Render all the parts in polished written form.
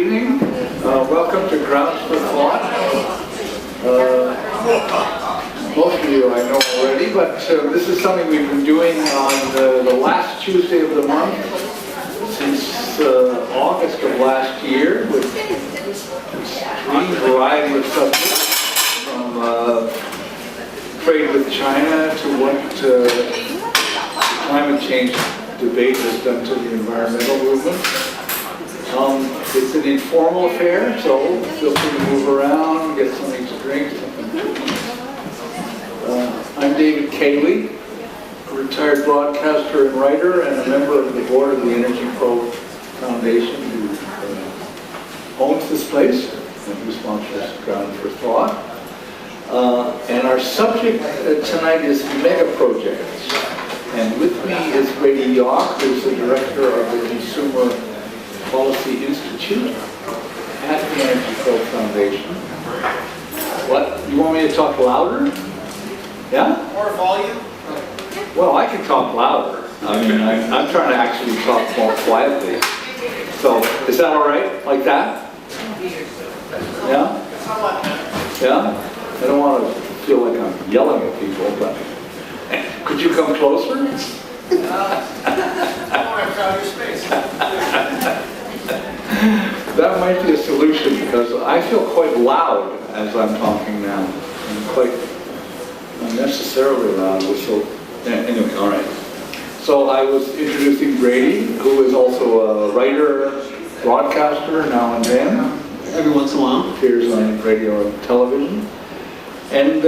evening. Welcome to Grounds for Thought. Most of you I know already, but this is something we've been doing on the last Tuesday of the month since August of last year, with a variety of subjects, from trade with China to what climate change debate has done to the environmental movement. It's an informal affair, so feel free to move around, get something to drink, something to eat. I'm David Cayley, a retired broadcaster and writer, and a member of the board of the Energy Pro Foundation, who owns this place and who sponsors Ground for Thought. And our subject tonight is Megaprojects. And with me is Brady Yawk, who's the director of the Consumer Policy Institute at the Energy Pro Foundation. What? You want me to talk louder? Yeah? More volume? Well, I can talk louder. I mean, I'm trying to actually talk more quietly. So, is that all right? Like that? Yeah? Yeah? I don't want to feel like I'm yelling at people, but could you come closer? I want to crowd your space. That might be a solution, because I feel quite loud as I'm talking now. I'm quite unnecessarily loud. So, anyway, all right. So I was introducing Brady, who is also a writer, broadcaster, now and then. Every once in a while. Appears on radio and television. And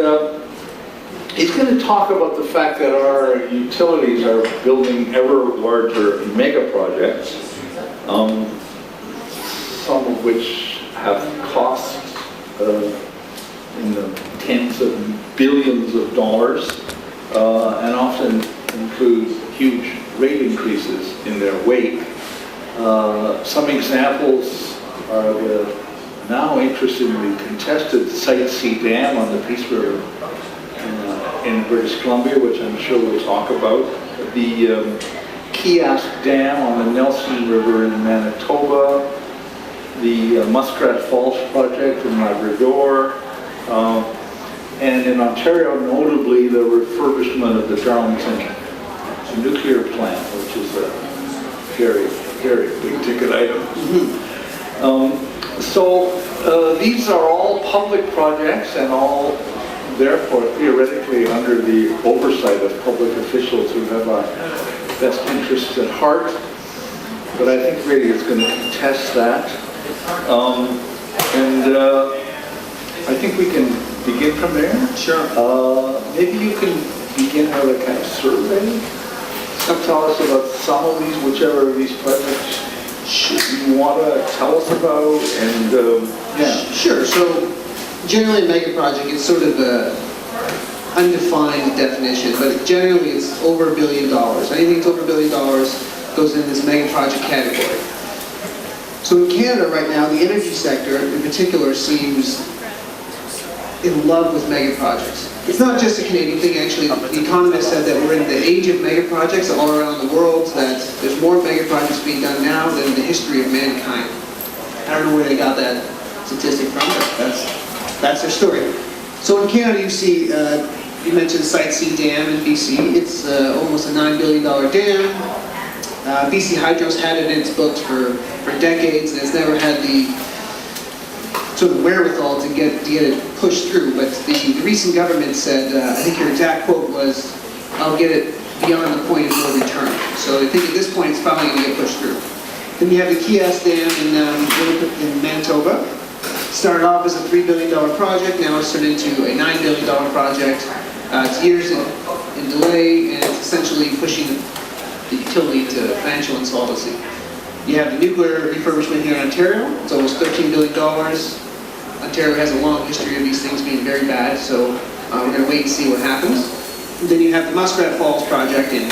he's going to talk about the fact that our utilities are building ever larger mega projects, some of which have costs in the tens of billions of dollars, and often include huge rate increases in their wake. Some examples are the now interestingly contested Site C Dam on the Peace River in British Columbia, which I'm sure we'll talk about. The Kiosk Dam on the Nelson River in Manitoba. The Muskrat Falls project in Labrador. And in Ontario, notably, the refurbishment of the Darlington nuclear plant, which is a very, very big ticket item. So these are all public projects and all, therefore, theoretically under the oversight of public officials who have our best interests at heart. But I think Brady is going to contest that. I think we can begin from there. Sure. Maybe you can begin with a kind of survey. Tell us about some of these, whichever of these projects you want to tell us about, and yeah. Sure. So generally a mega project is sort of a undefined definition, but generally it's over $1 billion. Anything that's over $1 billion goes in this mega project category. So in Canada right now, the energy sector in particular seems in love with mega projects. It's not just a Canadian thing, actually. The Economist said that we're in the age of mega projects all around the world, that there's more mega projects being done now than in the history of mankind. I don't know where they got that statistic from, but that's their story. So in Canada, you see, you mentioned Site C Dam in BC. It's almost a $9 billion dam. BC Hydro's had it in its books for decades, and it's never had the sort of wherewithal to get it pushed through. But the recent government said, I think your exact quote was, "I'll get it beyond the point of no return." So I think at this point it's probably going to get pushed through. Then you have the Kiosk Dam in Manitoba. Started off as a $3 billion project, now it's turned into a $9 billion project. It's years in delay, and it's essentially pushing the utility into financial insolvency. You have the nuclear refurbishment here in Ontario. It's almost $13 billion. Ontario has a long history of these things being very bad, so we're going to wait and see what happens. And then you have the Muskrat Falls project in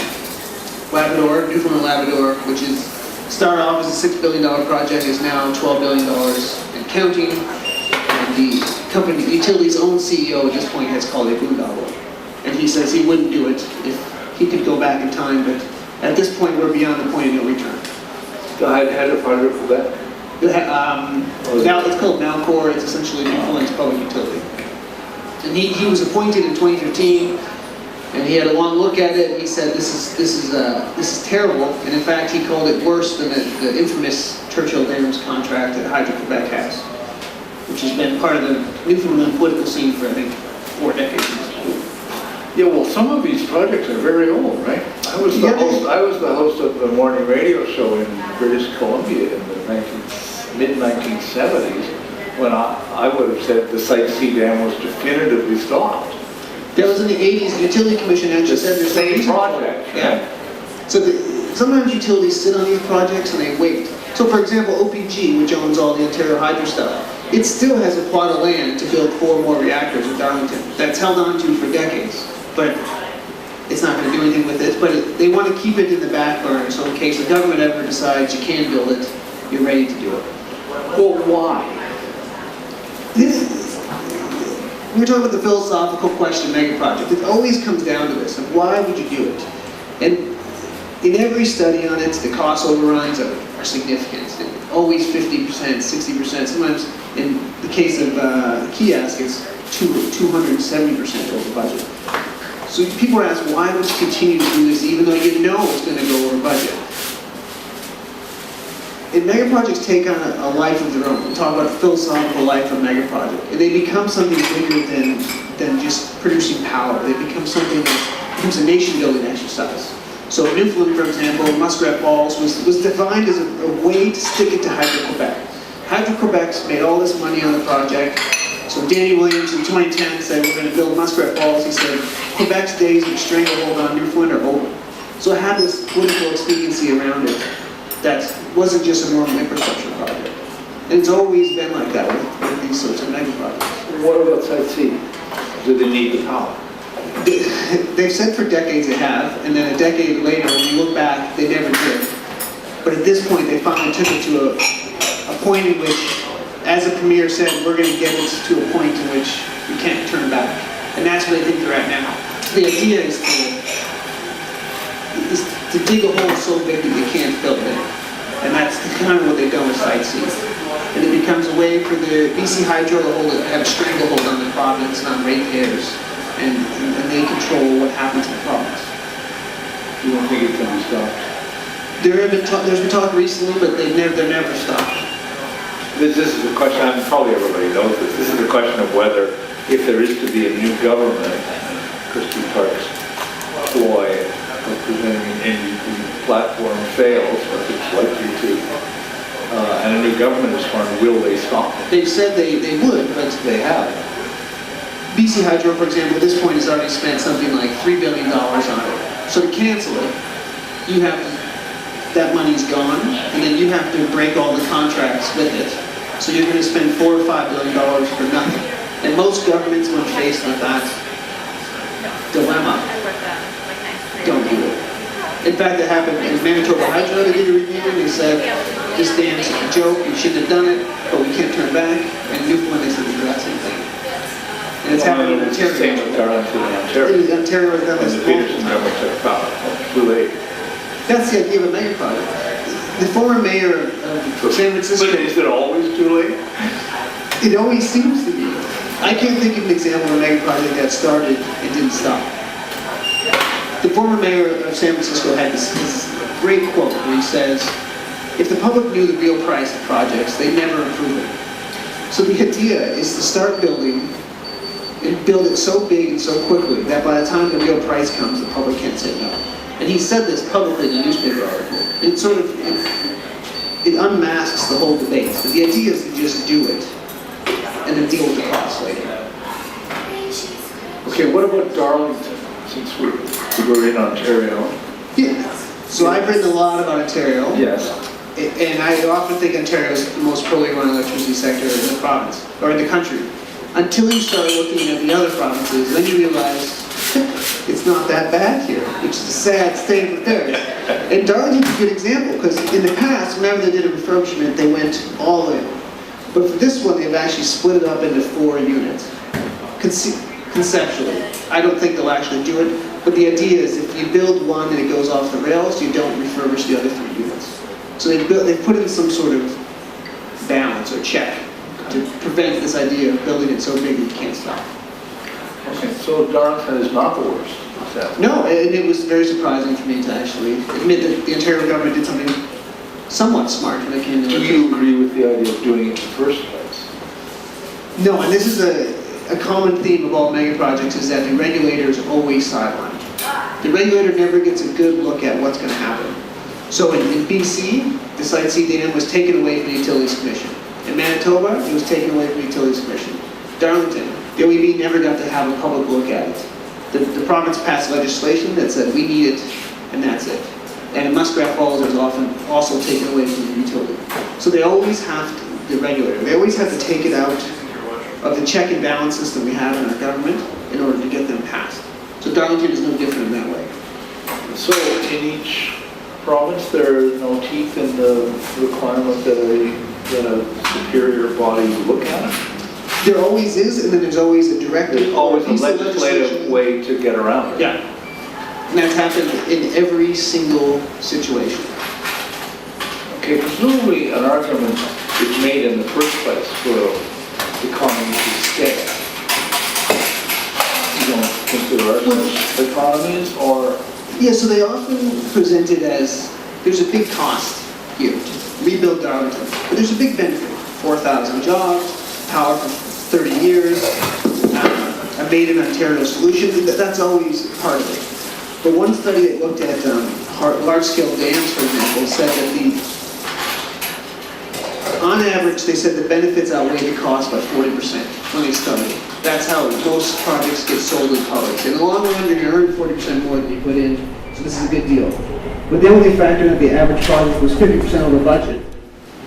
Labrador, Newfoundland Labrador, which is started off as a $6 billion project, is now $12 billion and counting. And the company, the utility's own CEO at this point has called it a boondoggle. And he says he wouldn't do it if he could go back in time, but at this point we're beyond the point of no return. The head of Hydro-Quebec? Now it's called Malcor. It's essentially Newfoundland's public utility. And he was appointed in 2015, and he had a long look at it. And he said, "This is terrible." And in fact, he called it worse than the infamous Churchill Dams contract that Hydro-Quebec has, which has been part of the Newfoundland political scene for I think 4 decades. Yeah, well, some of these projects are very old, right? I was the host of the morning radio show in British Columbia in the mid-1970s, when I would have said the Site C dam was definitively stopped. That was in the 80s. The Utility Commission actually said there's no Same reason for it. project. Yeah. So sometimes utilities sit on these projects and they wait. So for example, OPG, which owns all the Ontario Hydro stuff, it still has a plot of land to build 4 more reactors in Darlington. That's held on to for decades. But it's not going to do anything with it. But they want to keep it in the back burner, so in case the government ever decides you can build it, you're ready to do it. Well, why? We're talking about the philosophical question of Megaproject. It always comes down to this, like, why would you do it? And in every study on it, the cost overruns are significant. Always 50%, 60%. Sometimes, in the case of Kiosk, it's 270% over budget. So people are asking, why would you continue to do this even though you know it's going to go over budget? And megaprojects take on a life of their own. We talk about the philosophical life of megaproject. And they become something bigger than just producing power. They become something that becomes a nation-building exercise. So Newfoundland, for example, Muskrat Falls was defined as a way to stick it to Hydro-Quebec. Hydro-Quebec's made all this money on the project. So Danny Williams in 2010 said, we're going to build Muskrat Falls. He said, Quebec's days of stranglehold on Newfoundland are over. So it had this political expediency around it that wasn't just a normal infrastructure project. And it's always been like that with these sorts of mega projects. What about Site C? Do they need the power? They've said for decades they have, and then a decade later, when you look back, they never did. But at this point, they finally took it to a point in which, as the premier said, we're going to get it to a point in which we can't turn back. And that's where they think they're at now. The idea is to dig a hole so big that you can't fill it in. And that's kind of what they've done with Site C. And it becomes a way for the BC Hydro to have a stranglehold on the province and on ratepayers. And they control what happens in the province. You don't think it can be stopped? There's been talk recently, but they're never stopped. This is a question, probably everybody knows this. This is a question of whether, if there is to be a new government, Christy Park's ploy of presenting an NDP platform fails, but it's likely to, and a new government is formed, will they stop it? They've said they would, but They have. BC Hydro, for example, at this point has already spent something like $3 billion on it. So to cancel it, you have to, that money's gone, and then you have to break all the contracts with it. So you're going to spend $4 or $5 billion for nothing. And most governments, when faced with that dilemma, don't do it. In fact, it happened in Manitoba Hydro. They did a review and they said, this dam's a joke, you shouldn't have done it, but we can't turn back. And Newfoundland, they said the exact same thing. And it's happening in Ontario. It's the same with Darlington and Ontario. Ontario has done And this the Peterson government took power. Too late. That's the idea of a megaproject. The former mayor of San Francisco. But is it always too late? It always seems to be. I can't think of an example of a megaproject that started and didn't stop. The former mayor of San Francisco had this great quote where he says, if the public knew the real price of projects, they'd never approve it. So the idea is to start building and build it so big and so quickly that by the time the real price comes, the public can't say no. And he said this publicly in a newspaper article. It sort of, it unmasks the whole debate. But the idea is to just do it and then deal with the costs later. Okay, what about Darlington, since we're in Ontario? Yeah. So I've written a lot about Ontario. Yes. And I often think Ontario is the most poorly run electricity sector in the province, or in the country. Until you start looking at the other provinces, then you realize it's not that bad here, which is a sad state of affairs. And Darlington's a good example, because in the past, whenever they did a refurbishment, they went all in. But for this one, they've actually split it up into 4 units. Conceptually. I don't think they'll actually do it, but the idea is if you build one and it goes off the rails, you don't refurbish the other 3 units. So they've put in some sort of or check to prevent this idea of building it so big that you can't stop. Okay, so Darlington is not the worst example. No, and it was very surprising for me to actually admit that the Ontario government did something somewhat smart when it came to Do you agree with the idea of doing it in the first place? No, and this is a common theme of all mega projects is that the regulator is always sidelined. The regulator never gets a good look at what's going to happen. So in BC, the Site C dam was taken away from the Utilities Commission. In Manitoba, it was taken away from the Utilities Commission. Darlington, the OEB never got to have a public look at it. The province passed legislation that said we need it, and that's it. And in Muskrat Falls, it was often also taken away from the utility. So they always have to, the regulator, they always have to take it out of the check and balance system we have in our government in order to get them passed. So Darlington is no different in that way. So in each province, there are no teeth in the requirement that a superior body look at it? There always is, and then there's always a directive. There's always a piece of legislative legislation. way to get around it. Yeah. And that's happened in every single situation. Okay, presumably an argument is made in the first place for economies of scale. You don't think there are such economies, or? Yeah, so they often present it as there's a big cost here to rebuild Darlington, but there's a big benefit. 4,000 jobs, power for 30 years, a made in Ontario solution. That's always part of it. But one study that looked at large-scale dams, for example, said that on average, they said the benefits outweigh the cost by 40% when they started. That's how most projects get sold in public. In the long run, you're going to earn 40% more than you put in, so this is a good deal. But they only factored that the average project was 50% over budget.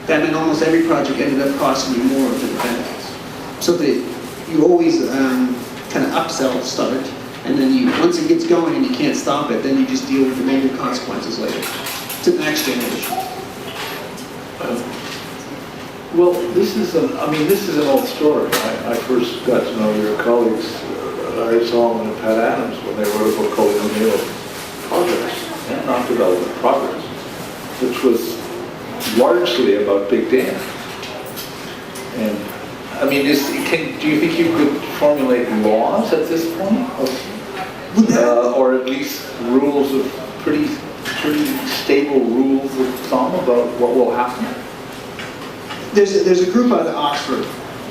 That meant almost every project ended up costing you more than the benefits. So that you always kind of upsell start, and then once it gets going and you can't stop it, then you just deal with the negative consequences later to the next generation. Well, this is an old story. I first got to know your colleagues, Larry Solomon and Pat Adams, when they wrote a book called O'Neill Projects, and not Development Progress, which was largely about big dam. And I mean, do you think you could formulate laws at this point, or at least rules of pretty stable rules of thumb about what will happen? There's a group out of Oxford.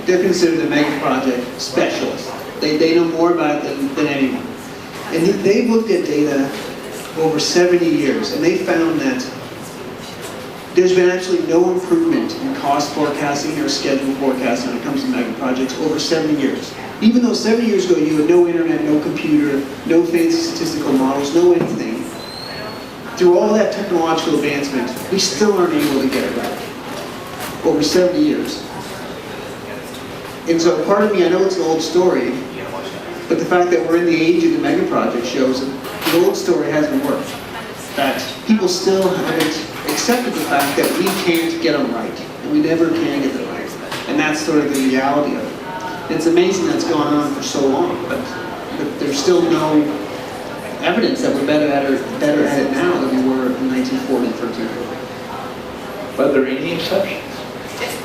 They're considered a mega project specialist. They know more about it than anyone. And they've looked at data over 70 years, and they found that there's been actually no improvement in cost forecasting or schedule forecasting when it comes to mega projects over 70 years. Even though 70 years ago you had no internet, no computer, no fancy statistical models, no anything, through all that technological advancement, we still aren't able to get it right. Over 70 years. And so part of me, I know it's an old story, but the fact that we're in the age of the mega project shows that the old story hasn't worked. That people still haven't accepted the fact that we can't get them right, and we never can get them right. And that's sort of the reality of it. And it's amazing that's gone on for so long, but there's still no evidence that we're better at it now than we were in 1940, for example. Are there any exceptions?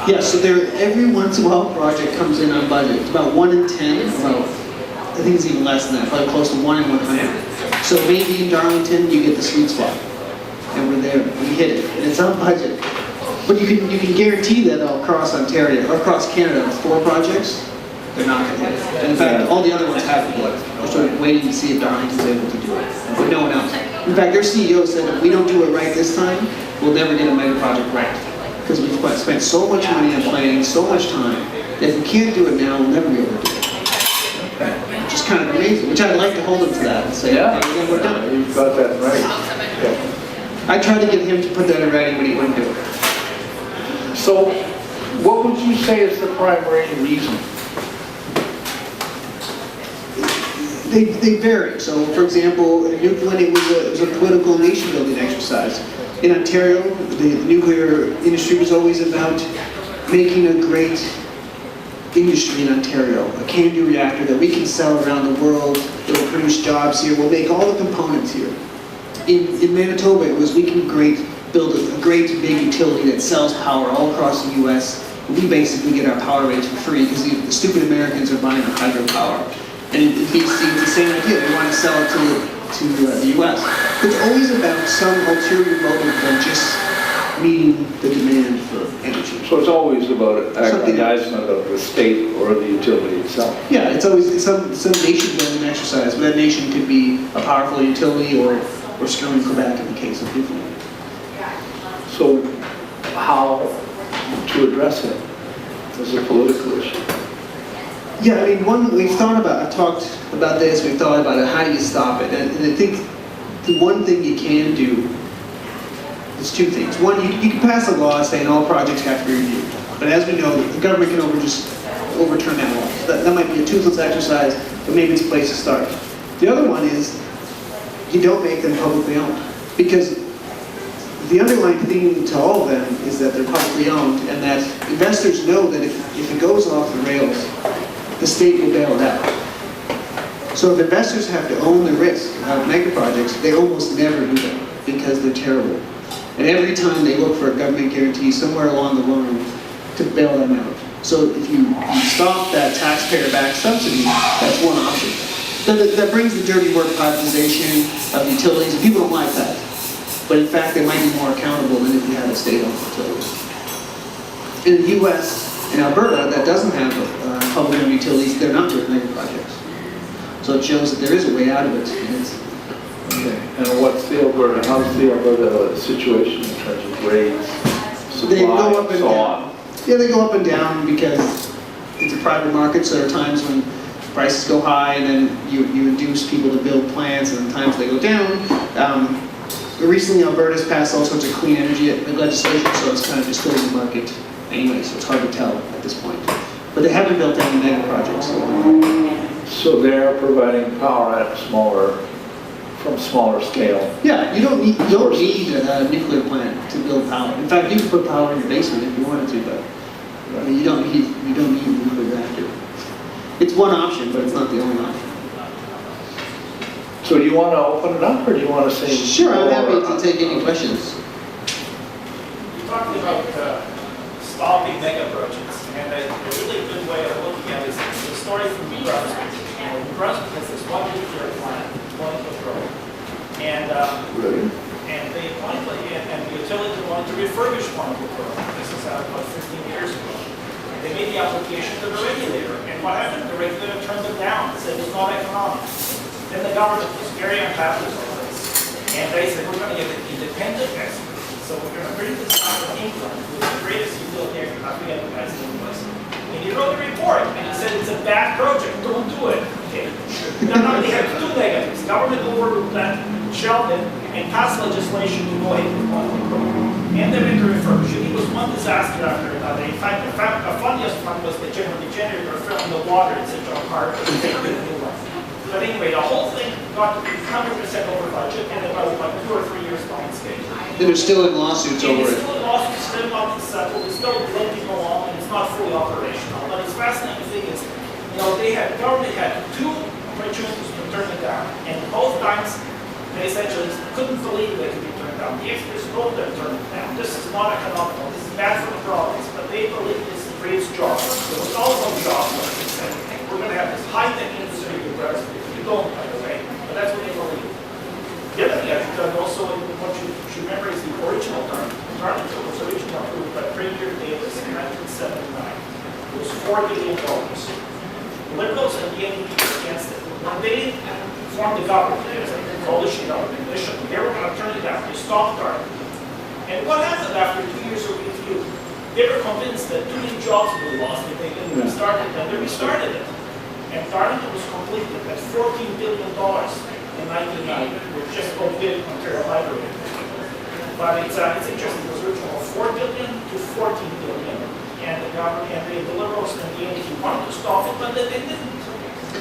Yeah, so every once in a while a project comes in on budget. It's about 1 in 10, I think it's even less than that, probably close to 1 in 100. So maybe in Darlington you get the sweet spot, and we're there, we hit it, and it's on budget. But you can guarantee that across Ontario, or across Canada, with 4 projects, they're not going to hit it. And in fact, all the other ones have the blood. We're sort of waiting to see if Darlington's able to do it, but no one else. In fact, their CEO said if we don't do it right this time, we'll never get a mega project right. Because we've spent so much money on planning, so much time, that if we can't do it now, we'll never be able to do it. Which is kind of amazing, which I'd like to hold him to that and say, Yeah, okay, we're done. You've got that right. Yeah. I tried to get him to put that in writing, but he wouldn't do it. So, what would you say is the primary reason? They vary. So, for example, in Newfoundland, it was a political nation-building exercise. In Ontario, the nuclear industry was always about making a great industry in Ontario, a can-do reactor that we can sell around the world, that will produce jobs here, we'll make all the components here. In Manitoba, it was we can build a great big utility that sells power all across the U.S. we basically get our power rates for free because the stupid Americans are buying our hydropower. And in BC, it's the same idea. They want to sell it to the U.S. It's always about some ulterior motive than just meeting the demand for energy. So it's always about Something aggrandizement of the state or the utility itself. Yeah, it's always some nation-building exercise, but that nation could be a powerful utility or screwing Quebec in the case of Newfoundland. So how to address it as a political issue? Yeah, I mean, we've thought about, I've talked about this, we've thought about it, how do you stop it? And I think the one thing you can do is two things. One, you can pass a law saying all projects have to be reviewed. But as we know, the government can just overturn that law. So that might be a toothless exercise, but maybe it's a place to start. The other one is you don't make them publicly owned. Because the underlying theme to all of them is that they're publicly owned and that investors know that if it goes off the rails, the state will bail it out. So if investors have to own the risk of mega projects, they almost never do that because they're terrible. And every time they look for a government guarantee somewhere along the line to bail them out. So if you stop that taxpayer-backed subsidy, that's one option. That brings the dirty word privatization of utilities. People don't like that. But in fact, they might be more accountable than if you had a state-owned utility. In the U.S., in Alberta, that doesn't have public-owned utilities, they're not doing mega projects. So it shows that there is a way out of it. Okay. And how's the Alberta situation in terms of grades, supply, They go up and so down. on? Yeah, they go up and down because it's a private market, so there are times when prices go high and then you induce people to build plants and times they go down. Recently, Alberta's passed all sorts of clean energy legislation, so it's kind of distorting the market anyway, so it's hard to tell at this point. But they haven't built any mega projects. So they're providing power at from smaller scale. Yeah, you don't need a nuclear plant to build power. In fact, you can put power in your basement if you wanted to, but I mean, you don't need a nuclear reactor. It's one option, but it's not the only option. So do you want to open it up, or do you want to say? Sure, I'm happy to take any questions. You're talking about stopping mega projects, and a really good way of looking at it is the story from New Brunswick. New Brunswick has this one nuclear plant, one control, and they appointed, and the utility wanted to refurbish one of the programs. This is about 15 years ago. They made the application to the regulator, and what happened? The regulator turned it down, said it's not economic. Then the government was very unhappy with this, and they said we're going to get an independent expert. So we're going to bring this out of England, who's the greatest utility expert, I forget the guy's name was. And he wrote a report, and he said it's a bad project, don't do it. Okay. Now they have two negatives. Government overruled that, shelved it, and passed legislation to go ahead with one program. And they went to refurbish it. It was one disaster after another. In fact, the funniest one was the generator fell in the water in Central Park. But anyway, the whole thing got to be 100% over budget, and about 2 or 3 years behind schedule. And they're still in lawsuits over It's it. still in lawsuits, still not settled, it's still letting go on, and it's not fully operational. But it's fascinating thing is, government had 2 opportunities to turn it down, and both times they essentially couldn't believe they could be turned down. The experts told them to turn it down. This is not economical, this is bad for the province, but they believe this creates jobs. It was also jobs, like they said. We're going to have this high-tech industry in Brunswick. You don't, by the way, but that's what they believe. The other thing I've done also, what you should remember is the original term. Article was originally approved by Premier Davis in 1979. It was $4 billion. The Liberals and the NDP were against it. When they formed the government, it was like a coalition government initially, they were going to turn it down. They stopped Article. And what happened after 2 years of review? They were convinced that too many jobs would be lost if they didn't restart it, and they restarted it. And Darlington was completed at $14 billion in 1990, which just about did Ontario Hydro. But it's interesting, it was original $4 billion to $14 billion, and the government and the Liberals and the NDP wanted to stop it, but they didn't.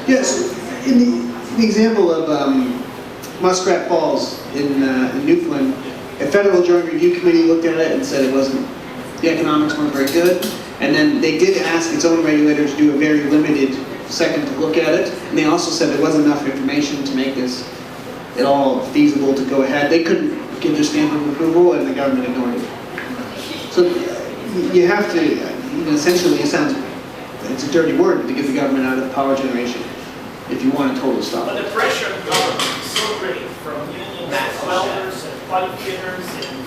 Yes, in the example of Muskrat Falls in Newfoundland, a federal joint review committee looked at it and said the economics weren't very good, and then they did ask its own regulators to do a very limited second to look at it, and they also said there wasn't enough information to make this at all feasible to go ahead. They couldn't give their stamp of approval, and the government ignored it. So you have to, essentially it's a dirty word to get the government out of the power generation if you want a total stop. But the pressure on the government is so great from unions and welders and pipe fitters and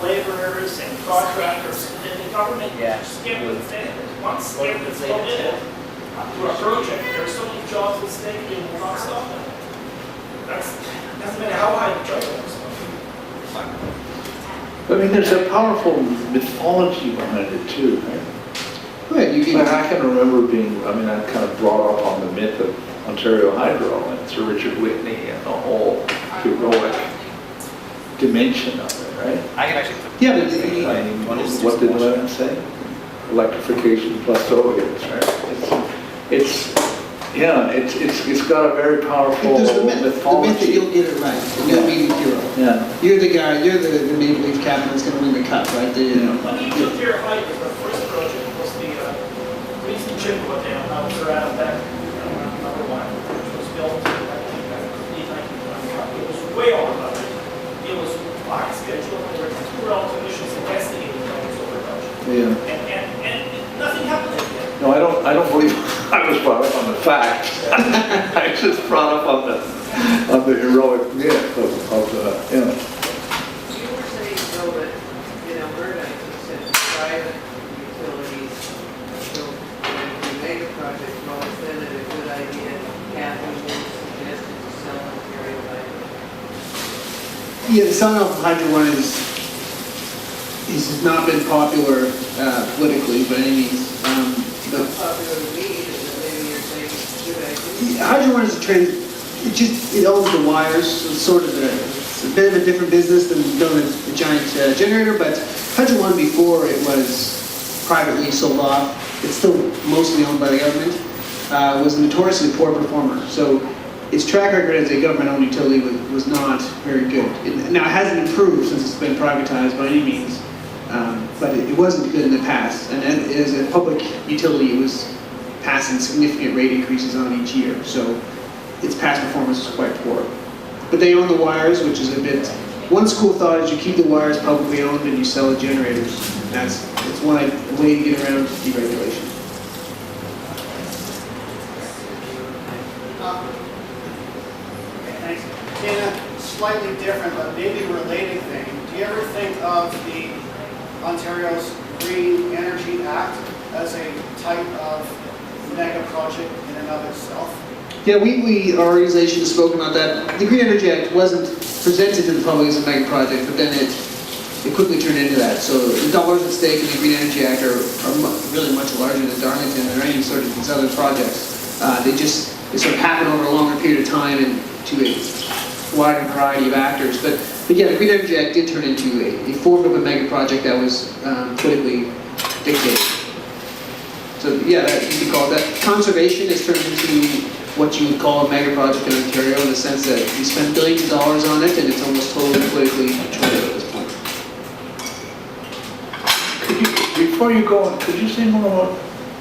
laborers and contractors, and the government just can't withstand it. Once they're committed to a project, there are so many jobs at stake, they will not stop it. Doesn't matter how high the project is. I mean, there's a powerful mythology behind it too, right? Right, But I can remember I kind of brought up on the myth of Ontario Hydro and Sir Richard Whitney and the whole heroic dimension of it, right? I can actually. Yeah, but What did Lennon say? Electrification plus overheads, right? It's got a very powerful there's the myth that mythology. you'll get it right, and you'll be the hero. Yeah. You're the guy, you're the Maple Leaf captain that's going to win the cup, right? When he took care of Hydro, the first project was the Reason Chippewa Dam, that was around that number one, which was built in it was way over budget. It was behind schedule, and there were two relative issues investigating that was over budget. Yeah. And nothing happened at the end. No, I don't believe I was brought up on the facts. I was just brought up on the heroic myth of You were saying, though, that in Alberta, you said private utilities, so when you make a project, well, it's then a good idea, Kathy suggested to sell Ontario Hydro. Yeah, the selling off of Hydro One has not been popular politically by any means. Not popular to me, but maybe you're saying it's a good idea. Hydro One is it owns the wires, so it's sort of it's a bit of a different business than building a giant generator, but Hydro One before it was privately sold off, it's still mostly owned by the government, was a notoriously poor performer. So its track record as a government-owned utility was not very good. Now it hasn't improved since it's been privatized by any means, but it wasn't good in the past. And as a public utility, it was passing significant rate increases on each year. So its past performance is quite poor. But they own the wires, which is a bit... One school of thought is you keep the wires publicly owned and you sell the generators. It's one way to get around deregulation. Thanks. In a slightly different but maybe related thing, do you ever think of the Ontario's Green Energy Act as a type of mega project in and of itself? Yeah, our organization has spoken about that. The Green Energy Act wasn't presented to the public as a mega project, but then it quickly turned into that. So the dollars at stake in the Green Energy Act are really much larger than Darlington or any sort of these other projects. They sort of happen over a longer period of time and to a wider variety of actors. But yeah, the Green Energy Act did turn into a form of a mega project that was politically dictated. So yeah, you could call it that. Conservation has turned into what you would call a mega project in Ontario in the sense that we spend billions of dollars on it and it's almost totally politically controlled at this point. Before you go on, could you say more about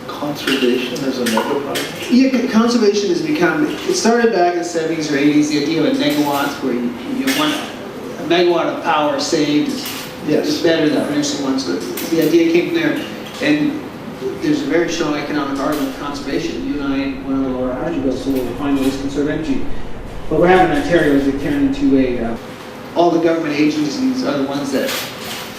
conservation as a mega project? Yeah, conservation has become, it started back in the 70s or 80s, the idea of a megawatt, where you want a megawatt of power saved is better than producing one. So the idea came from there. And there's a very strong economic argument for conservation. You and I went on the lower energy bill, so we'll find ways to conserve energy. But what happened in Ontario is it turned into all the government agencies are the ones that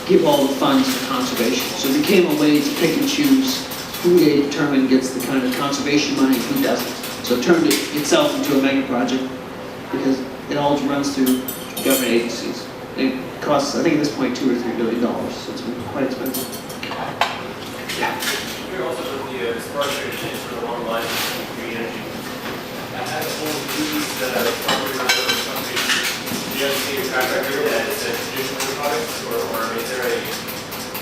give all the funds for conservation. So it became a way to pick and choose who they determine gets the kind of conservation money and who doesn't. So it turned itself into a mega project because it all runs through government agencies. It costs, I think at this point, $2 or $3 billion, so it's been quite expensive. Yeah. We're also with the smart grid things for the long line of green energy. As a whole, these property reserve companies, do you guys see a track record that it's a traditional products, or is there a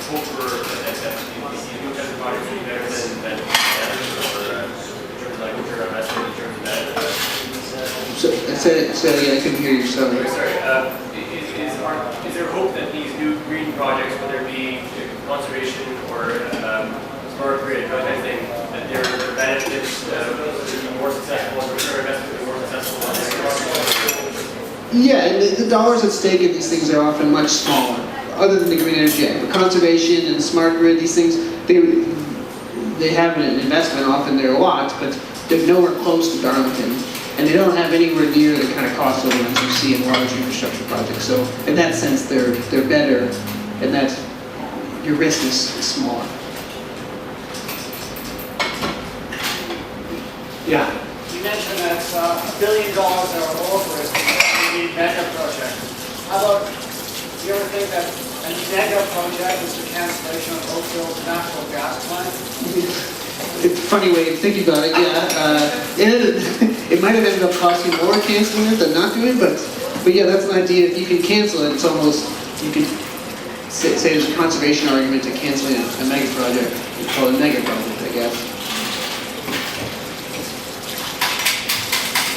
hope for that these new kinds of products will be better than average, or in terms of like return on investment, in terms of that? So yeah, I couldn't hear you, sorry. Sorry, is there hope that these new green projects, whether it be conservation or smart grid, that kind of thing, that their benefits will be more successful, and return on investment will be more successful? Yeah, and the dollars at stake in these things are often much smaller, other than the Green Energy Act. But conservation and smart grid, these things, they have an investment, often they're a lot, but they're nowhere close to Darlington. And they don't have anywhere near the kind of cost overruns you see in large infrastructure projects. So in that sense, they're better, and that your risk is smaller. Yeah. You mentioned that it's $1 billion or over is the mega project. How about, do you ever think that a mega project is the cancellation of Oakville's natural gas plant? It's a funny way of thinking about it, yeah. It might have ended up costing more canceling it than not doing it, but yeah, that's an idea. If you can cancel it, it's almost, you could say there's a conservation argument to canceling a mega project. We call it a mega project, I guess.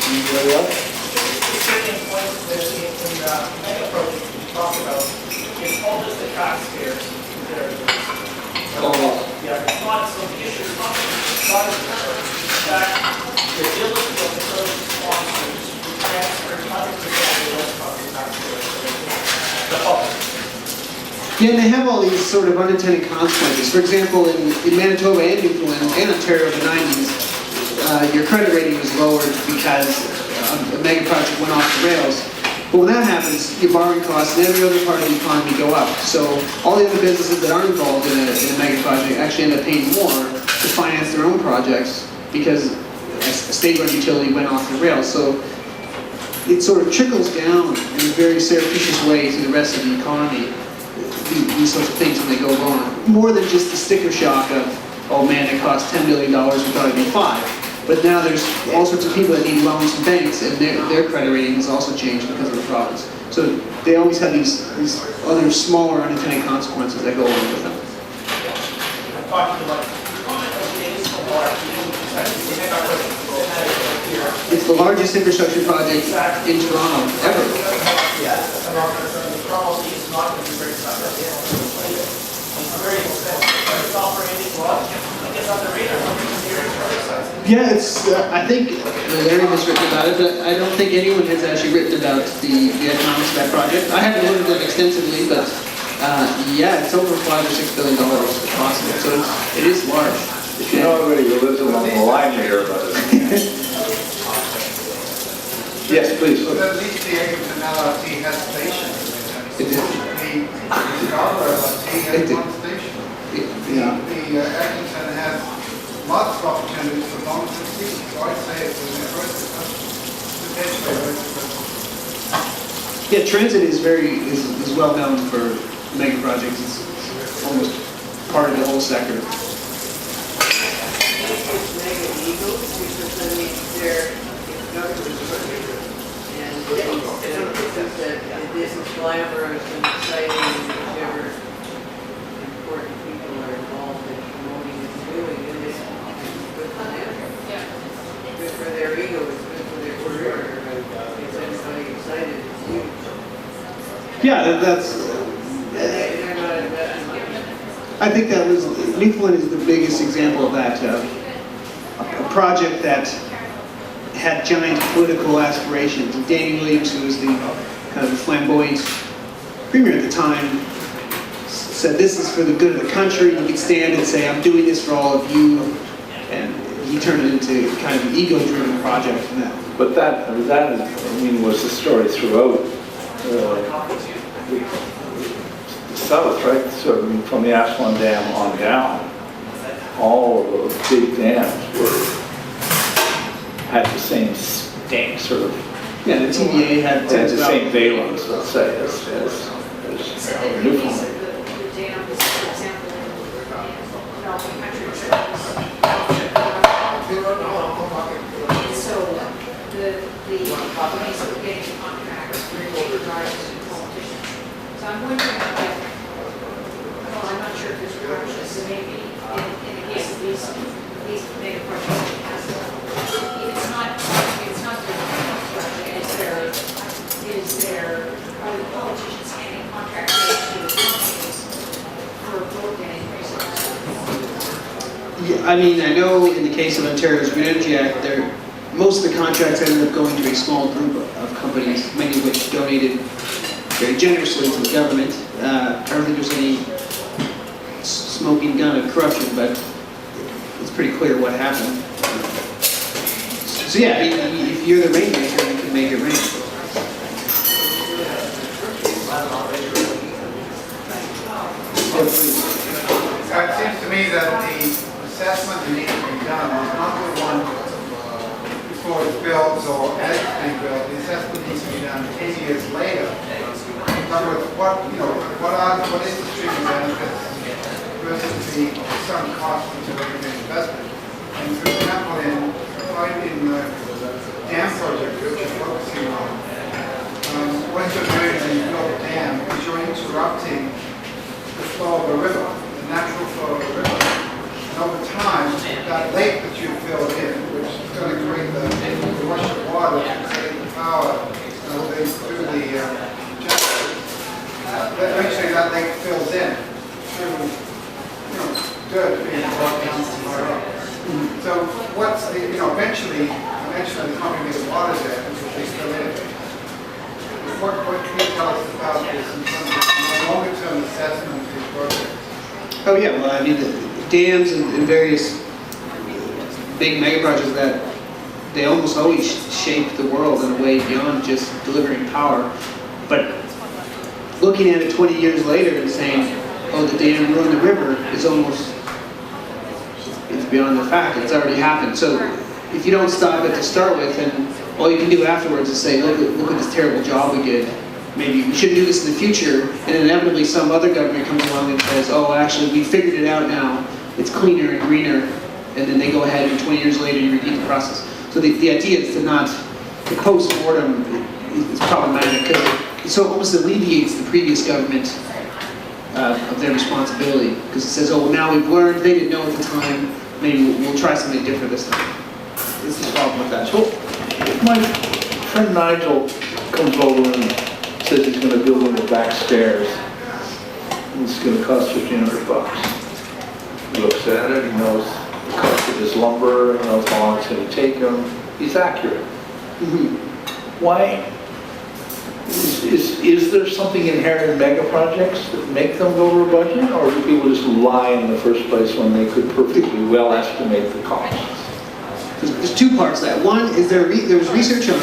Anybody else? The second point that in the Megaprojects we talk about, it's all just the taxpayers. Yeah, it's not, so the issue is not as that the ability of the project sponsors to transfer 100% of the loan cost to taxpayers to the public. Yeah, and they have all these sort of unintended consequences. For example, in Manitoba and Newfoundland and Ontario in the 90s, your credit rating was lowered because a mega project went off the rails. But when that happens, your borrowing costs and every other part of the economy go up. So all the other businesses that aren't involved in a mega project actually end up paying more to finance their own projects because a state-run utility went off the rails. So it sort of trickles down in a very surreptitious way to the rest of the economy, these sorts of things when they go wrong. More than just the sticker shock of, oh man, it cost $10 million, we thought it'd be $5. But now there's all sorts of people that need loans from banks, and their credit rating has also changed because of the problems. So they always have these other smaller unintended consequences that go along with them. I'm talking about comment of the municipal It's the largest infrastructure project in Toronto ever. Yes, the problem is not going to be very successful. It's very expensive. It's operating well. I guess on the radar. Yeah, I think Larry has written about it, but I don't think anyone has actually written about the economics of that project. I haven't looked at it extensively, but yeah, it's over $5 or $6 billion approximately, so it is large. You know, everybody who lives along the line here, but yes, please. But at least the Eglinton LRT has stations. It did. The Scarborough LRT has one station. The Eglinton has lots of opportunities for long-term seats, so I'd say it's potentially. Yeah, transit is well known for mega projects. It's almost part of the whole sector. It's mega eagles, because I mean, they're government and that this is glamorous and exciting, and whichever important people are involved in promoting and doing it, it's good for them. Good for their ego, it's good for their career. Gets everybody excited, it's huge. Yeah, that's. And they're not investing money. I think that was Newfoundland is the biggest example of that. A project that had giant political aspirations. And Danny Williams, who was the kind of flamboyant premier at the time, said this is for the good of the country. You could stand and say, I'm doing this for all of you. And he turned it into kind of an ego-driven project from that. But that was the story throughout the South, right? So from the Ashland Dam on down, all of those big dams had the same sort of. Yeah, the TVA had the same valence, let's say, as Newfoundland. The dams, for example, in developing countries. And so the companies that were getting contracts were taking drives to politicians. So I'm wondering, well, I'm not sure if there's corruption, so maybe in the case of these mega projects, it's not their are the politicians handing contract rates to the companies for voting increases? Yeah, I mean, I know in the case of Ontario's Green Energy Act, most of the contracts ended up going to a small group of companies, many of which donated very generously to the government. I don't think there's any smoking gun of corruption, but it's pretty clear what happened. So yeah, if you're the rainmaker, you can make it rain. It seems to me that the assessment that needs to be done is not the one before it's built or as it's being built. The assessment needs to be done 10 years later. In other words, what is the stream benefits versus the sunk cost of the investment? And for example, in the dam project which you're focusing on, what you're doing when you build a dam is you're interrupting the flow of a river, the natural flow of a river. And over time, that lake that you filled in, which is going to create the rush of water to create the power through the generators, eventually that lake fills in through dirt being brought down from higher up. So what's the, eventually there's not going to be the water there because they fill in. What can you tell us about this in terms of longer-term assessment of these projects? Oh yeah, well I mean the dams and various big mega projects that they almost always shape the world in a way beyond just delivering power. But looking at it 20 years later and saying, oh, the dam ruined the river is almost, it's beyond the fact, it's already happened. So if you don't stop it to start with, then all you can do afterwards is say, look at this terrible job we did. Maybe we shouldn't do this in the future, and inevitably some other government comes along and says, oh, actually, we figured it out now. It's cleaner and greener, and then they go ahead and 20 years later you repeat the process. So the idea is to not, the post-mortem is problematic because it almost alleviates the previous government of their responsibility because it says, oh, well, now we've learned, they didn't know at the time, maybe we'll try something different this time. This is the problem with that. So, if my friend Nigel comes over and says he's going to build in the back stairs, and it's going to cost $1,500. He looks at it, he knows the cost of his lumber, he knows how long it's going to take him. He's accurate. Why? Is there something inherent in mega projects that make them go over budget, or do people just lie in the first place when they could perfectly well estimate the costs? There's two parts to that. One is there's research on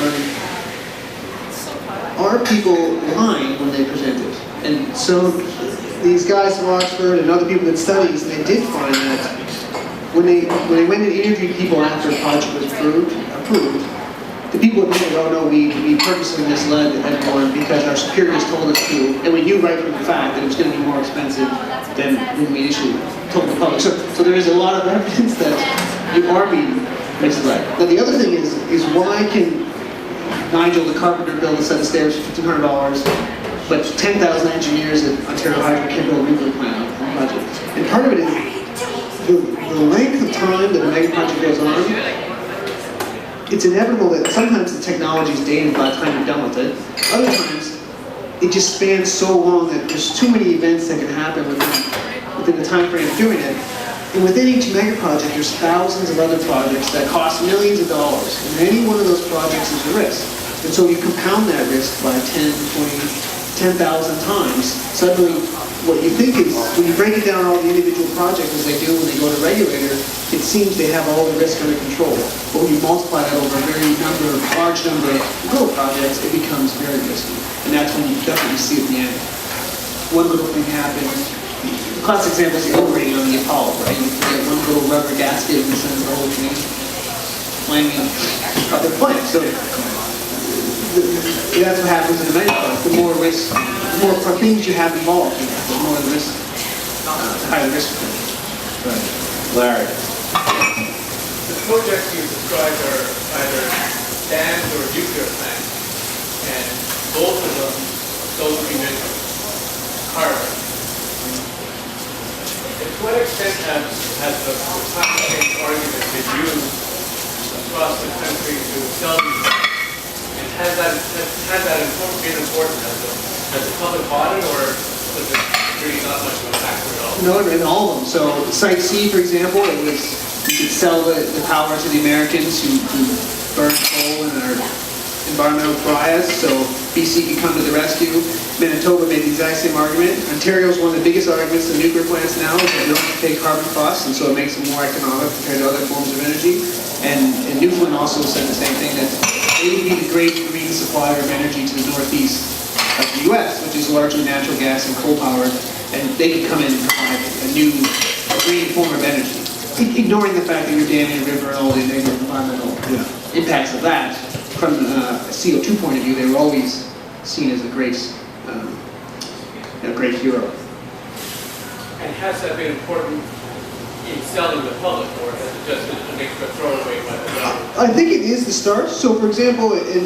are people lying when they present it? And so these guys from Oxford and other people that studies, they did find that when they went and interviewed people after a project was approved, the people admitted, oh no, we purposely misled everyone because our superiors told us to, and we knew right from the fact that it was going to be more expensive than we initially told the public. So there is a lot of evidence that you are being misled. Now the other thing is why can Nigel the carpenter build a set of stairs for $1,500, but 10,000 engineers at Ontario Hydro can build a nuclear plant on the project? And part of it is the length of time that a mega project goes on. It's inevitable that sometimes the technology is dated by the time you're done with it. Other times, it just spans so long that there's too many events that can happen within the time frame of doing it. And within each mega project, there's thousands of other projects that cost millions of dollars. And any one of those projects is a risk. And so you compound that risk by 10, 20, 10,000 times. Suddenly, what you think is, when you break it down all the individual projects as they do when they go to regulator, it seems they have all the risk under control. But when you multiply that over a large number of little projects, it becomes very risky. And that's when you definitely see at the end. One little thing happens. The classic example is the O-ring on the Apollo, right? You get one little rubber gasket and sends the whole thing flaming up the plane. So that's what happens in a mega project. The more risk, the more things you have involved, the more the risk, the higher the risk. Right. Larry. The projects you described are either dams or nuclear plants, and both of them don't emit carbon. To what extent has the climate change argument been used across the country to sell these? And has that been important as a public audit, or was it really not much of a factor at all? No, in all of them. So Site C, for example, you could sell the power to the Americans who burn coal and are environmental pariahs, so BC could come to the rescue. Manitoba made the exact same argument. Ontario's one of the biggest arguments to nuclear plants now is that they don't have to pay carbon costs, and so it makes them more economic compared to other forms of energy. And Newfoundland also said the same thing, that they would be the great green supplier of energy to the northeast of the US, which is largely natural gas and coal powered, and they could come in and provide a new green form of energy. Ignoring the fact that you're damming a river and all the negative environmental impacts of that, from a CO2 point of view, they were always seen as a great hero. And has that been important in selling the public, or has it just been an extra throwaway by the government? I think it is the start. So, for example, in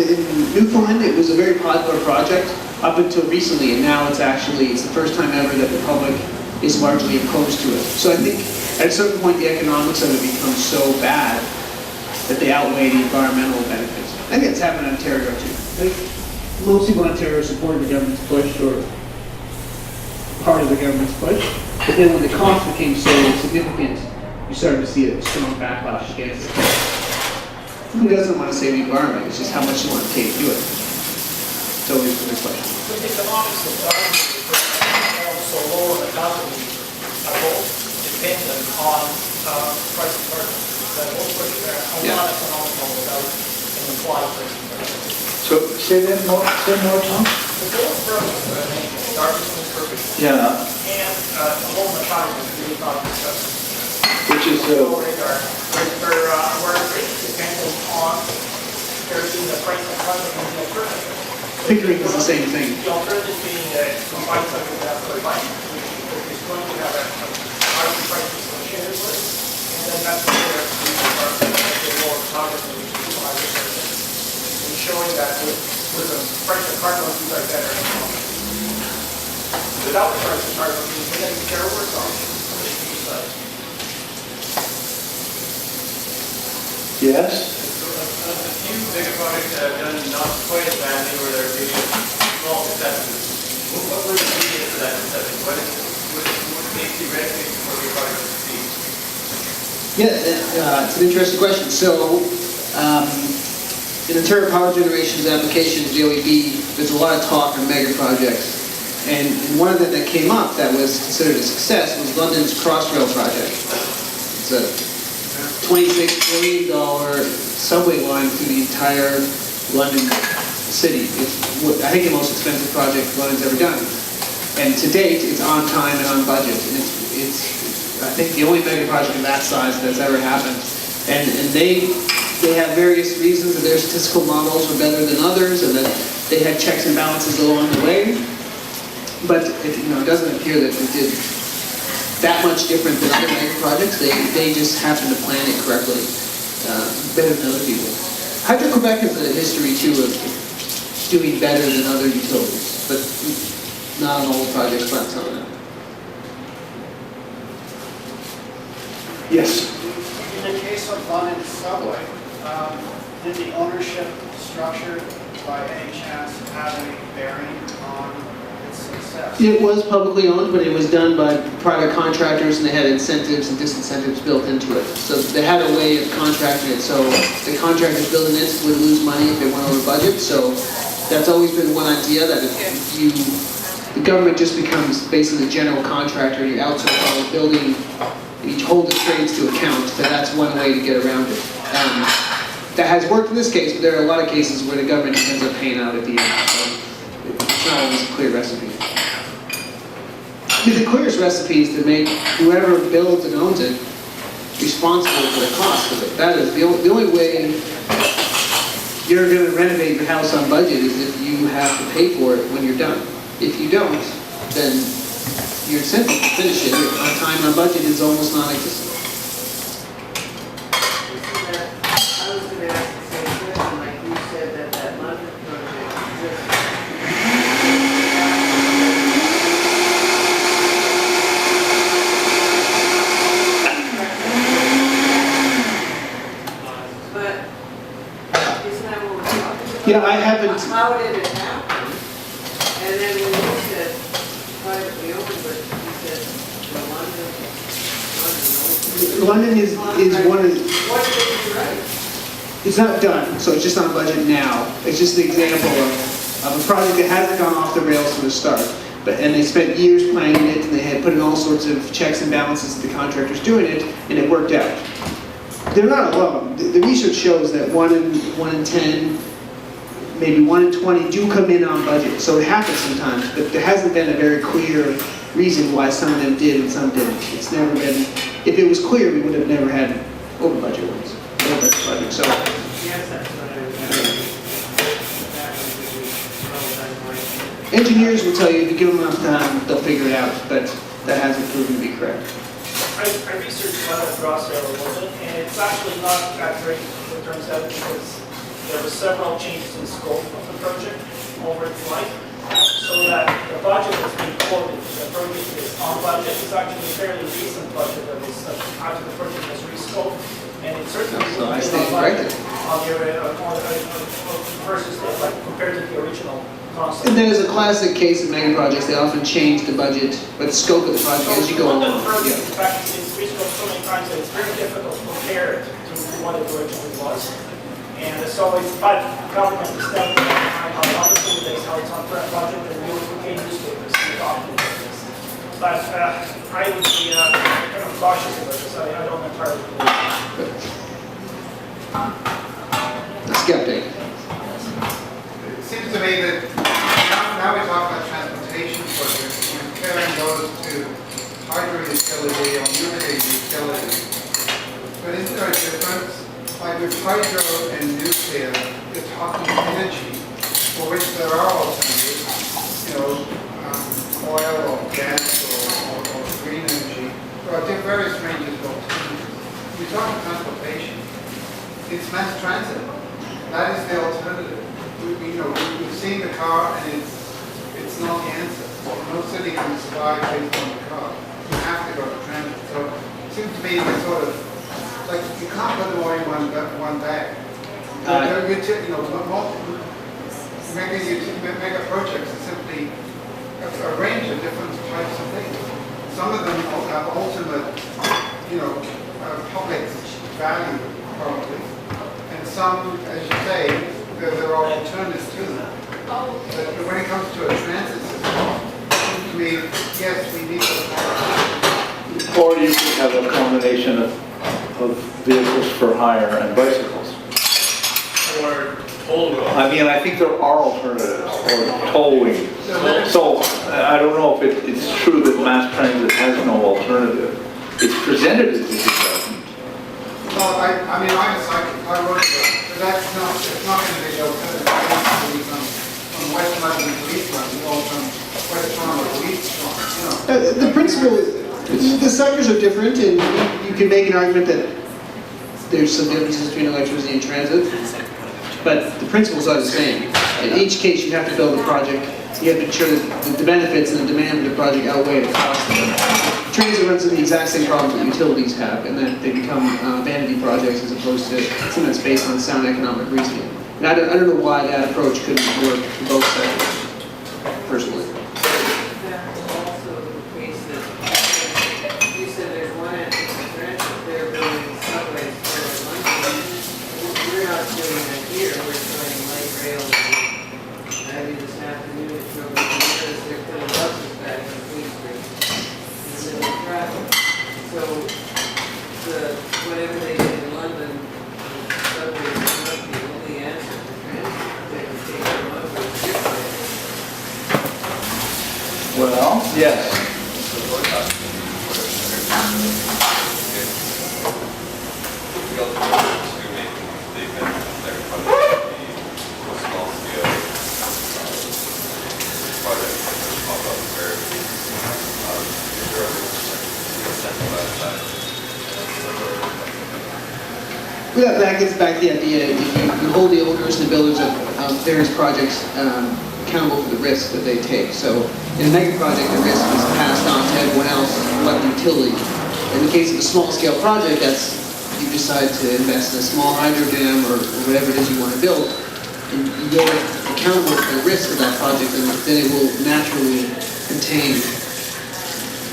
Newfoundland, it was a very popular project up until recently, and now it's the first time ever that the public is largely opposed to it. So I think at a certain point, the economics of it become so bad that they outweigh the environmental benefits. I think it's happened in Ontario too. I think most people in Ontario supported the government's push, or part of the government's push, but then when the cost became so significant, you started to see a strong backlash against it. Who doesn't want to save the environment? It's just how much you want to pay to do it. It's always a good question. With the economics of government, so low on the company, are both dependent on price of carbon. They're both are not economical without an implied price of carbon. So say more, Tom? The goal of purpose, garbage is perfect. Yeah, And the whole mechanic is really not discussed. which is, We're dependent on everything, the price of carbon and the alternative. Pickering is the same thing. The alternative being combined cycle gas turbine, which is going to have a carbon price associated with it. And then that's where the lower target will be 5%. And showing that with the price of carbon, these are better. Without the price of carbon, these are getting terrible results. yes? A few megaprojects that have done not quite as badly, or they're maybe small successes. What were the ingredients for that success? What makes you ready for your project to succeed? Yeah, it's an interesting question. So, in Ontario Power Generation's application to the OEB, there's a lot of talk on mega projects. And one of them that came up that was considered a success was London's Crossrail project. It's a $26 billion subway line through the entire London city. It's, I think, the most expensive project London's ever done. And to date, it's on time and on budget. And it's I think, the only mega project of that size that's ever happened. And they have various reasons that their statistical models were better than others, and that they had checks and balances along the way. But it doesn't appear that they did that much different than other mega projects. They just happened to plan it correctly, better than other people. Hydro-Quebec has a history too of doing better than other utilities, but not on all the projects, but I'm telling you. Yes. In the case of London Subway, did the ownership structure by any chance have any bearing on its success? It was publicly owned, but it was done by private contractors, and they had incentives and disincentives built into it. So they had a way of contracting it, so the contractors building it would lose money if they went over budget. So that's always been one idea, that if the government just becomes basically the general contractor, you outsource all the building, and you hold the trades to account, that's one way to get around it. That has worked in this case, but there are a lot of cases where the government ends up paying out at the end. So it's not always a clear recipe. The clearest recipe is to make whoever builds and owns it responsible for the cost of it. That is the only way you're going to renovate your house on budget is if you have to pay for it when you're done. If you don't, then your incentive to finish it on time and on budget is almost non-existent. I was going to ask the same question, like you said, that London project exists. But isn't that what we're talking about? Yeah, I haven't. How did it happen? And then when you said privately owned, but you said London owns it. London is one of the... What did they do right? it's not done, so it's just on budget now. It's just an example of a project that hasn't gone off the rails from the start. And they spent years planning it, and they had put in all sorts of checks and balances to the contractors doing it, and it worked out. They're not alone. The research shows that 1 in 10, maybe 1 in 20 do come in on budget. So it happens sometimes, but there hasn't been a very clear reason why some of them did and some didn't. It's never been, if it was clear, we would have never had over budget ones, over budget projects. So Yes, that's what I was. That would be well done, Mike. engineers will tell you if you give them enough time, they'll figure it out, but that hasn't proven to be correct. I researched Leonard Ross there a little bit, and it's actually not that great, it turns out, because there were several changes in scope of the project over its life, so that the budget that's being quoted, the project is on budget, it's actually a fairly recent budget that was after the project was rescoped, and it certainly So I would be stand on budget corrected. versus like compared to the original concept. And there's a classic case of mega projects, they often change the budget, but the scope of the project as you go One along. of the projects, Yeah. in fact, it's rescoped so many times that it's very difficult to compare it to what it originally was. And so it's, but government is telling me how obviously they how it's on budget and we okay newspapers to talk about this. But I would be kind of cautious about this. I don't entirely believe. A skeptic. It seems to me that now we talk about transportation projects, and comparing those to hydro utility or nuclear utility. But isn't there a difference? Like with hydro and nuclear, you're talking energy for which there are alternatives, oil or gas or green energy. There are various ranges of alternatives. You're talking transportation. It's mass transit. That is the alternative. We've seen the car, and it's not the answer. No city can survive based on the car. You have to go to transit. So it seems to me it's sort of like you can't put them all in one bag. Mega projects are simply a range of different types of things. Some of them have ultimate, public value probably, and some, as you say, there are alternatives to them. But when it comes to a transit system, to me, yes, we need to. Or you could have a combination of vehicles for hire and bicycles. Or toll road. I mean, I think there are alternatives, or towing. So I don't know if it's true that mass transit has no alternative. It's presented as if it doesn't. Well, I mean, I'm a cyclist, I rode it, but it's not going to be the alternative. From West London to East London, or from West Toronto to East Toronto, The principle is, the sectors are different, and you can make an argument that there's some differences between electricity and transit, but the principles are the same. In each case, you have to build a project. You have to ensure that the benefits and the demand of the project outweigh the cost of it. Transit runs into the exact same problems that utilities have, and that they become vanity projects as opposed to something that's based on sound economic reasoning. And I don't know why that approach couldn't work for both sectors, personally. That's also the case that you said there's one end of the transit, they're building subways for London. We're not doing that here, we're doing light rail. Maybe this afternoon, it's over because they're putting buses back on Queen Street in the middle of traffic. So whatever they did in London, subways is not the only answer to transit. They can take them up with different. Well, yes. Well, that gets back to the idea, you hold the owners and the builders of various projects accountable for the risk that they take. So in a mega project, the risk is passed on to everyone else, like the utility. In the case of a small scale project, that's you decide to invest in a small hydro dam or whatever it is you want to build, and you're accountable for the risk of that project, and then it will naturally contain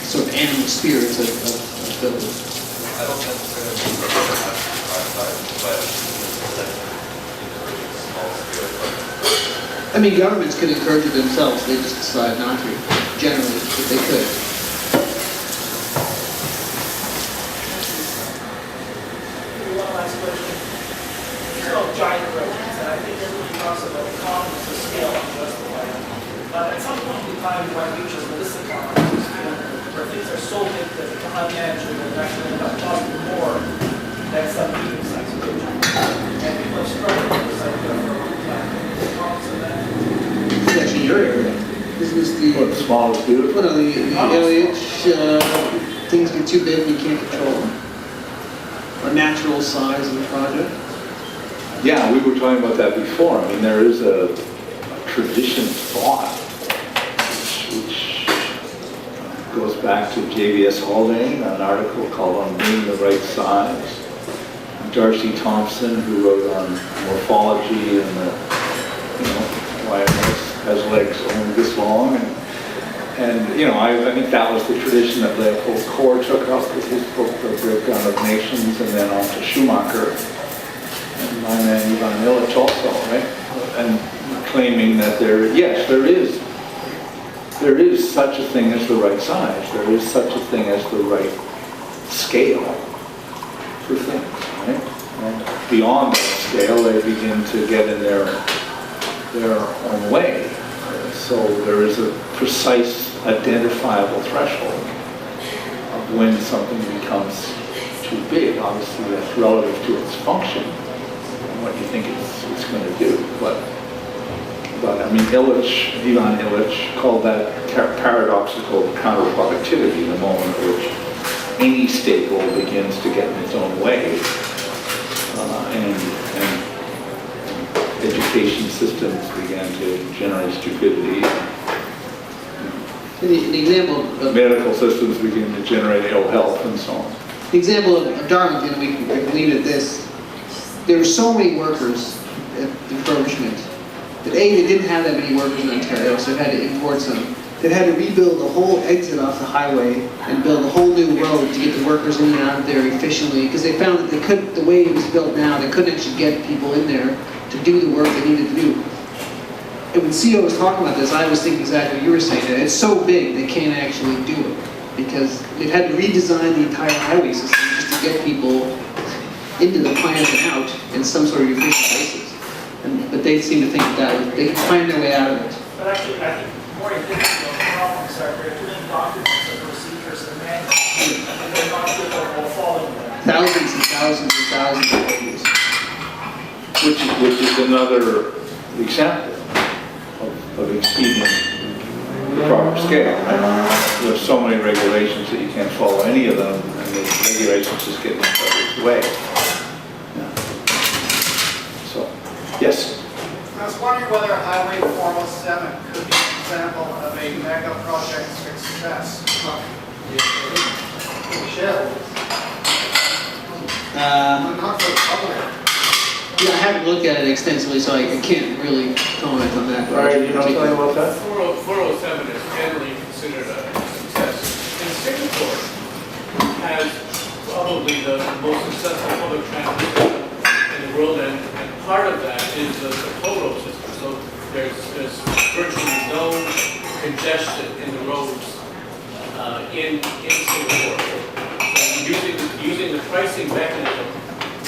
sort of animal spirits of building. I don't necessarily think that has to be privatized, but small scale projects. I mean, governments could encourage it themselves, they just decide not to, generally, if they could. One last question. These are all giant projects, and I think everybody talks about economies of scale and justify it. But at some point in time, we might reach this economy of scale, where things are so big that it's unmanageable and actually end up costing more than some medium-sized project. And people are struggling with this idea for a long time. Any comments on that? It's actually your area. Isn't this Well, the, the small is beautiful. well, no, the LH, things get too big and you can't control them? Or natural size of the project? Yeah, we were talking about that before. I mean, there is a tradition of thought which goes back to J.B.S. Haldane, an article called On Being the Right Size. Darcy Thompson, who wrote on morphology and why a horse has legs only this long. And I think that was the tradition that Leopold Kohr took up with his book, The Breakdown of Nations, and then on to Schumacher. And my man Ivan Illich also, right? And claiming that there is such a thing as the right size. There is such a thing as the right scale for things, right? And beyond that scale, they begin to get in their own way. So there is a precise, identifiable threshold of when something becomes too big. Obviously, that's relative to its function and what you think it's going to do. But I mean, Ivan Illich called that paradoxical counterproductivity, the moment at which any staple begins to get in its own way, and education systems began to generate stupidity. The example of Medical systems begin to generate ill health and so on. the example of Darlington, we can leave it at this. There were so many workers at the refurbishment that they didn't have that many workers in Ontario, so they had to import some. They had to rebuild the whole exit off the highway and build a whole new road to get the workers in and out of there efficiently, because they found that they couldn't, the way it was built now, they couldn't actually get people in there to do the work they needed to do. And when CEO was talking about this, I was thinking exactly what you were saying, that it's so big they can't actually do it, because they've had to redesign the entire highway system just to get people into the plant and out in some sort of efficient basis. But they seem to think that they can find their way out of it. But actually, I think more indicative of the problems are they're putting documents and procedures and manuals, and they're not capable of following them. Thousands and thousands and thousands of pages. Which is another example of exceeding the proper scale. Right? There's so many regulations that you can't follow any of them, and the regulations just get in each other's way. Yeah. So, yes? I was wondering whether Highway 407 could be an example of a mega project success. Not for the public. Yeah, I haven't looked at it extensively, so I can't really comment on that. All right, you know something about that? 407 is generally considered a success. And Singapore has probably the most successful public transit system in the world, and part of that is the toll system. So there's virtually no congestion in the roads in Singapore. So using the pricing mechanism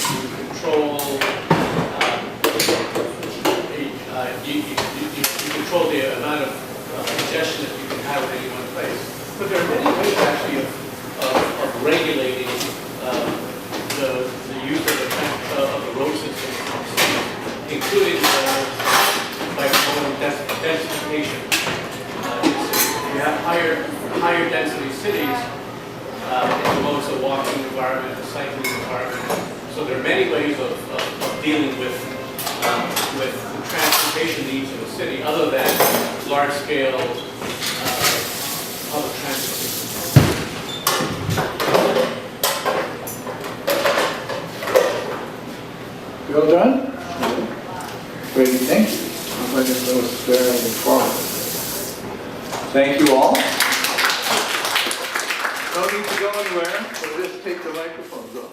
to control you control the amount of congestion that you can have in any one place. But there are many ways actually of regulating the use of the road system, including by densification. If you have higher density cities, it promotes a walking environment, a cycling environment. So there are many ways of dealing with the transportation needs of a city, other than large-scale public transit systems. You all done? Great, thank you. I think that was very informative. Thank you all. No need to go anywhere, so just take the microphones off.